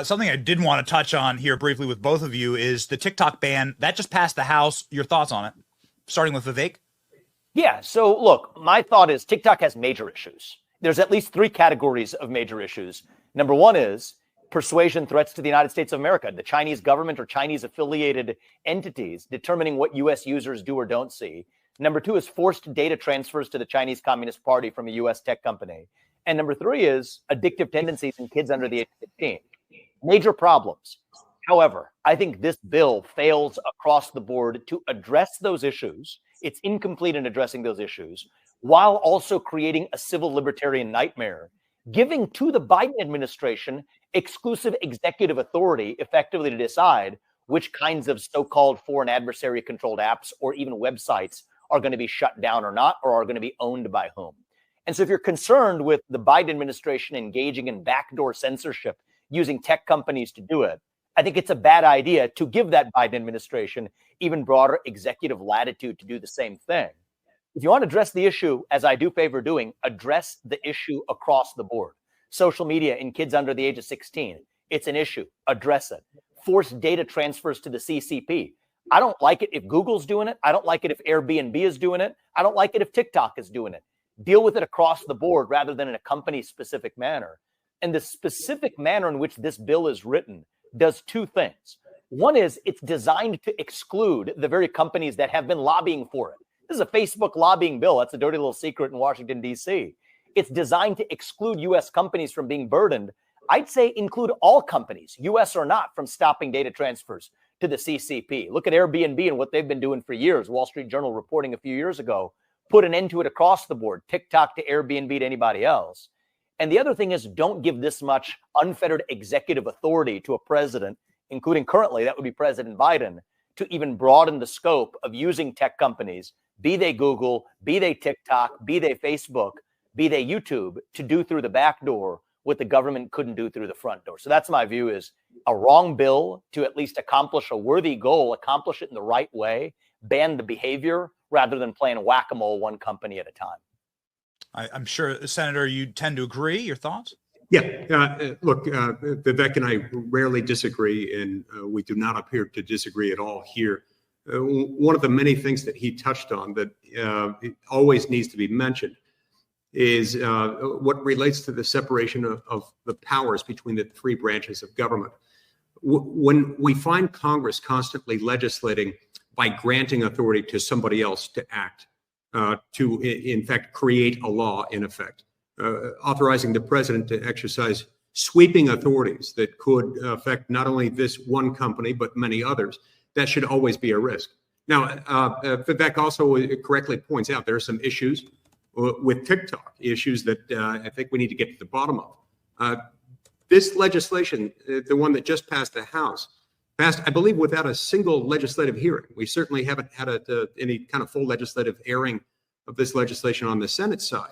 Something I did want to touch on here briefly with both of you is the TikTok ban that just passed the House. Your thoughts on it, starting with Vivek? Yeah. So look, my thought is TikTok has major issues. There's at least three categories of major issues. Number one is persuasion threats to the United States of America, the Chinese government or Chinese affiliated entities determining what U.S. users do or don't see. Number two is forced data transfers to the Chinese Communist Party from a U.S. tech company. And number three is addictive tendencies in kids under the age of 15. Major problems. However, I think this bill fails across the board to address those issues. It's incomplete in addressing those issues while also creating a civil libertarian nightmare, giving to the Biden administration exclusive executive authority effectively to decide which kinds of so-called foreign adversary controlled apps or even websites are going to be shut down or not, or are going to be owned by whom. And so if you're concerned with the Biden administration engaging in backdoor censorship using tech companies to do it, I think it's a bad idea to give that Biden administration even broader executive latitude to do the same thing. If you want to address the issue, as I do favor doing, address the issue across the board. Social media in kids under the age of 16, it's an issue. Address it. Force data transfers to the CCP. I don't like it if Google's doing it. I don't like it if Airbnb is doing it. I don't like it if TikTok is doing it. Deal with it across the board rather than in a company-specific manner. And the specific manner in which this bill is written does two things. One is it's designed to exclude the very companies that have been lobbying for it. This is a Facebook lobbying bill. That's a dirty little secret in Washington, D.C. It's designed to exclude U.S. companies from being burdened. I'd say include all companies, U.S. or not, from stopping data transfers to the CCP. Look at Airbnb and what they've been doing for years. Wall Street Journal reporting a few years ago, put an end to it across the board, TikTok to Airbnb to anybody else. And the other thing is don't give this much unfettered executive authority to a president, including currently, that would be President Biden, to even broaden the scope of using tech companies, be they Google, be they TikTok, be they Facebook, be they YouTube, to do through the back door what the government couldn't do through the front door. So that's my view, is a wrong bill to at least accomplish a worthy goal, accomplish it in the right way, ban the behavior rather than playing whack-a-mole one company at a time. I'm sure, Senator, you tend to agree. Your thoughts? Yeah, look, Vivek and I rarely disagree, and we do not appear to disagree at all here. One of the many things that he touched on that it always needs to be mentioned is what relates to the separation of the powers between the three branches of government. When we find Congress constantly legislating by granting authority to somebody else to act, to, in fact, create a law, in effect, authorizing the president to exercise sweeping authorities that could affect not only this one company, but many others, that should always be a risk. Now, Vivek also correctly points out there are some issues with TikTok, issues that I think we need to get to the bottom of. This legislation, the one that just passed the House, passed, I believe, without a single legislative hearing. We certainly haven't had any kind of full legislative airing of this legislation on the Senate side.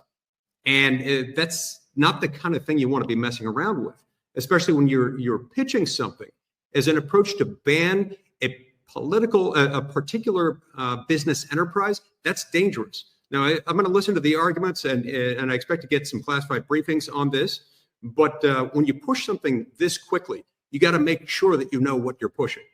And that's not the kind of thing you want to be messing around with, especially when you're pitching something as an approach to ban a particular business enterprise. That's dangerous. Now, I'm going to listen to the arguments, and I expect to get some classified briefings on this. But when you push something this quickly, you got to make sure that you know what you're pushing.